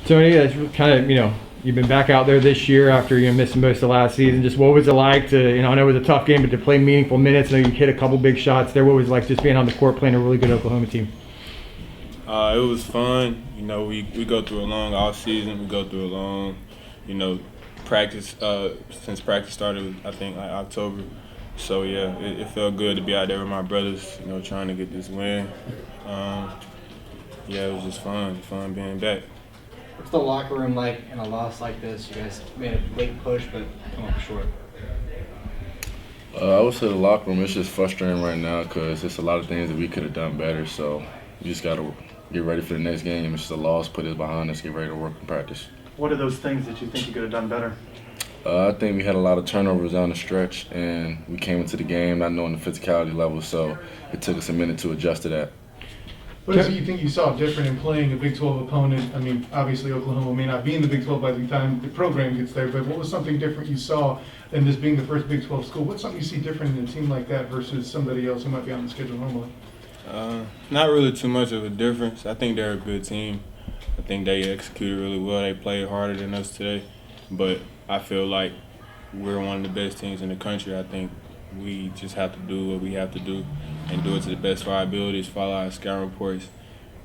Tony, that's kind of, you've been back out there this year after missing most of last season. Just what was it like to, I know it was a tough game, but to play meaningful minutes? I know you hit a couple big shots there. What was it like just being on the court playing a really good Oklahoma team? It was fun. We go through a long off season. We go through a long, practice. Since practice started, I think like October. So yeah, it felt good to be out there with my brothers. Trying to get this win. Yeah, it was just fun being back. What's the locker room like in a loss like this? You guys made a late push, but come up short. I would say the locker room is just frustrating right now because there's a lot of things that we could have done better. So we just got to get ready for the next game. It's just a loss, put it behind us, get ready to work and practice. What are those things that you think you could have done better? I think we had a lot of turnovers down the stretch, and we came into the game not knowing the physicality level, so it took us a minute to adjust to that. What is it you think you saw different in playing a Big 12 opponent? I mean, obviously Oklahoma may not be in the Big 12 by the time the program gets there, but what was something different you saw in this being the first Big 12 school? What's something you see different in a team like that versus somebody else who might be on the schedule normally? Not really too much of a difference. I think they're a good team. I think they executed really well. They played harder than us today, but I feel like we're one of the best teams in the country. I think we just have to do what we have to do and do it to the best of our abilities, follow our scout reports,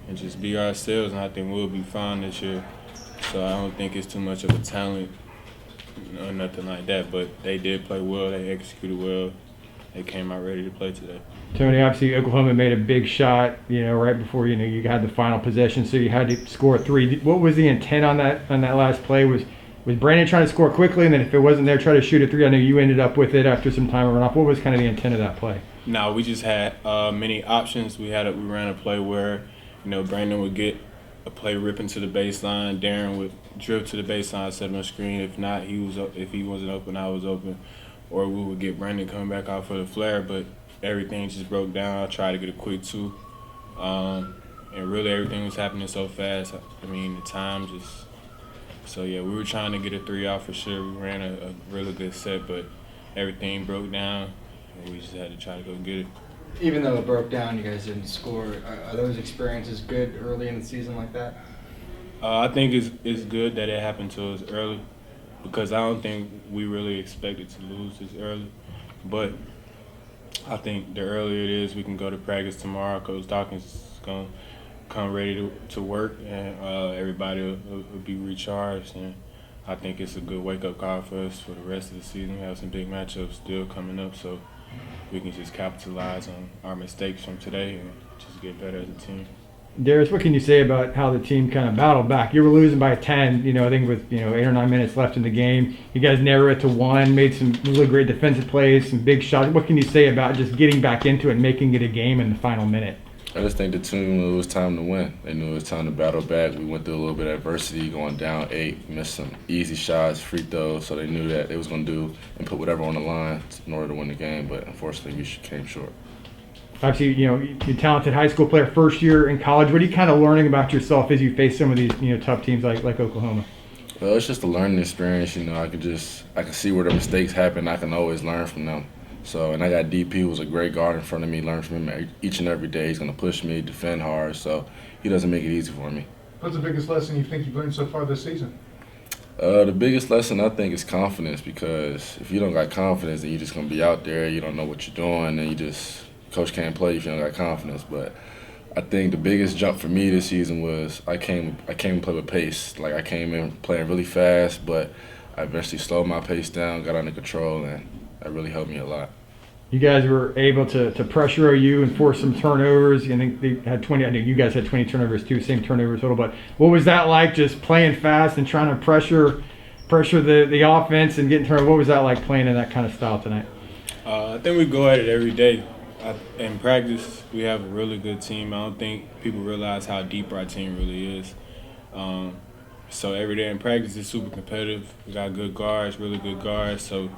and just be ourselves, and I think we'll be fine this year. So I don't think it's too much of a talent or nothing like that, but they did play well. They executed well. They came out ready to play today. Tony, obviously Oklahoma made a big shot, right before you had the final possession, so you had to score 3. What was the intent on that last play? Was Brandon trying to score quickly, and then if it wasn't there, try to shoot a 3? I know you ended up with it after some time of runoff. What was kind of the intent of that play? No, we just had many options. We ran a play where, Brandon would get a play ripping to the baseline. Darren would drift to the baseline, set him a screen. If not, if he wasn't open, I was open. Or we would get Brandon coming back out for the flare, but everything just broke down. I tried to get a quick 2. And really everything was happening so fast. I mean, the time just – so, yeah, we were trying to get a 3 out for sure. We ran a really good set, but everything broke down, and we just had to try to go get it. Even though it broke down, you guys didn't score. Are those experiences good early in the season like that? I think it's good that it happened to us early because I don't think we really expected to lose this early. But I think the earlier it is, we can go to practice tomorrow. Coach Dawkins is going to come ready to work, and everybody will be recharged. And I think it's a good wake-up call for us for the rest of the season. We have some big matchups still coming up, so we can just capitalize on our mistakes from today and just get better as a team. Darius, what can you say about how the team kind of battled back? You were losing by 10, I think with 8 or 9 minutes left in the game. You guys narrowed it to 1, made some really great defensive plays, some big shots. What can you say about just getting back into it and making it a game in the final minute? I just think the team knew it was time to win. They knew it was time to battle back. We went through a little bit of adversity, going down 8, missed some easy shots, free throws, so they knew that they was going to do and put whatever on the line in order to win the game, but unfortunately we came short. Obviously, you're a talented high school player, first year in college. What are you kind of learning about yourself as you face some of these tough teams like Oklahoma? Well, it's just a learning experience. I can see where the mistakes happen. I can always learn from them. So, and I got DP, who's a great guard in front of me. Learn from him each and every day. He's going to push me, defend hard. So he doesn't make it easy for me. What's the biggest lesson you think you've learned so far this season? The biggest lesson I think is confidence, because if you don't got confidence, then you're just going to be out there. You don't know what you're doing, and coach can't play if you don't got confidence. But I think the biggest jump for me this season was I came and played with pace. Like, I came in playing really fast, but I eventually slowed my pace down, got under control, and that really helped me a lot. You guys were able to pressure OU and force some turnovers. I think they had 20. I think you guys had 20 turnovers too, same turnover total. But what was that like, just playing fast and trying to pressure the offense and getting turnovers? What was that like playing in that kind of style tonight? I think we go at it every day. In practice, we have a really good team. I don't think people realize how deep our team really is. So every day in practice, it's super competitive. We got good guards, really good guards. So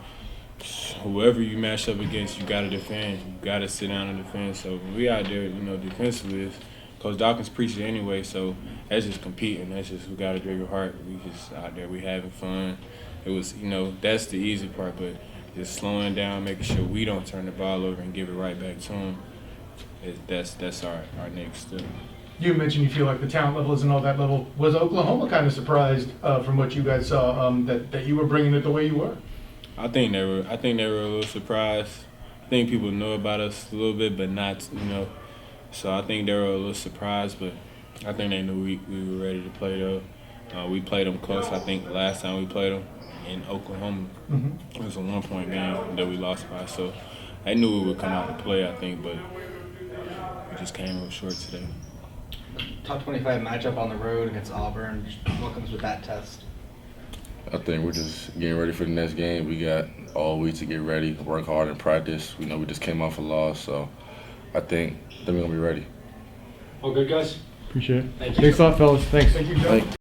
whoever you match up against, you got to defend. You got to sit down and defend. So when we out there, defensively, Coach Dawkins preaches it anyway. So that's just competing. That's just, we got to drink your heart. We just out there, we having fun. It was, that's the easy part, but just slowing down, making sure we don't turn the ball over and give it right back to them. That's our next step. You mentioned you feel like the talent level isn't all that level. Was Oklahoma kind of surprised from what you guys saw that you were bringing it the way you were? I think they were. I think they were a little surprised. I think people know about us a little bit, but not, you know. So I think they were a little surprised, but I think they knew we were ready to play though. We played them close. I think last time we played them in Oklahoma, it was a 1-point game that we lost by. So they knew we would come out and play, I think, but we just came up short today. Top 25 matchup on the road against Auburn. What comes with that test? I think we're just getting ready for the next game. We got all week to get ready, work hard in practice. We know we just came off a loss, so I think we're going to be ready. All good, guys? Appreciate it. Thank you. Thanks a lot, fellas. Thanks. Thank you, Joe.